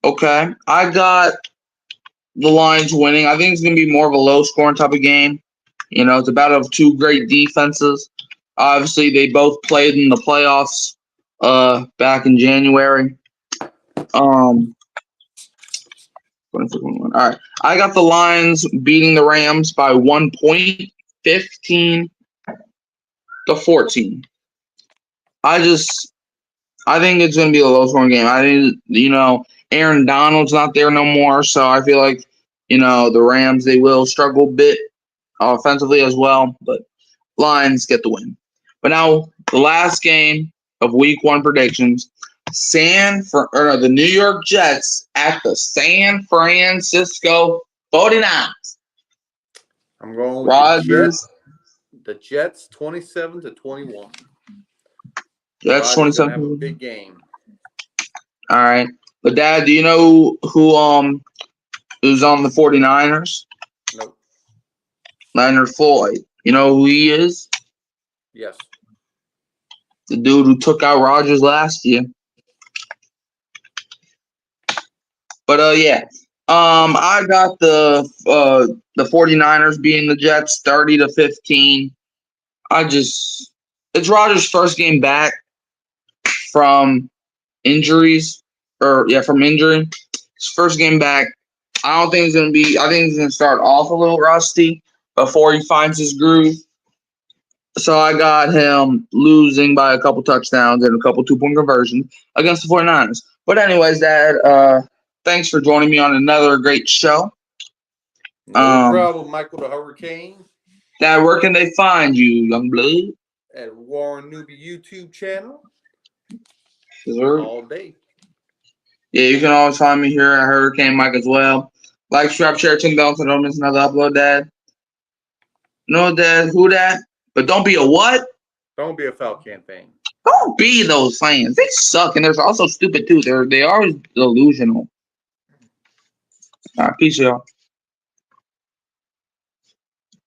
Okay. I got the Lions winning. I think it's going to be more of a low-scoring type of game. You know, it's a battle of 2 great defenses. Obviously, they both played in the playoffs back in January. 24-21. All right. I got the Lions beating the Rams by 1 point, 15-14. I think it's going to be a low-scoring game. I think, Aaron Donald's not there no more, so I feel like, the Rams, they will struggle a bit offensively as well, but Lions get the win. But now, the last game of Week 1 predictions, the New York Jets at the San Francisco 49ers. I'm going with Rodgers. the Jets 27-21. Jets Rodgers gonna 27. have a big game. All right. But Dad, do you know who's on the 49ers? Nope. Leonard Floyd. You know who he is? Yes. The dude who took out Rodgers last year. But yeah. I got the 49ers beating the Jets 30-15. It's Rodgers' first game back from injuries. From injury. His first game back. I think he's gonna start off a little rusty before he finds his groove. So I got him losing by a couple touchdowns and a couple 2-point conversions against the 49ers. But anyways, Dad, thanks for joining me on another great show. No problem, Michael the Hurricane. Dad, where can they find you, young blood? At Warren Newby YouTube channel. Sure. All day. Yeah, you can always find me here at Hurricane Mike as well. Like, subscribe, share, turn bells so don't miss another upload, Dad. No, Dad, who that? But don't be a what? Don't be a Falcon fan. Don't be those fans. They suck, and they're also stupid too. They're always delusional. All right, peace, y'all.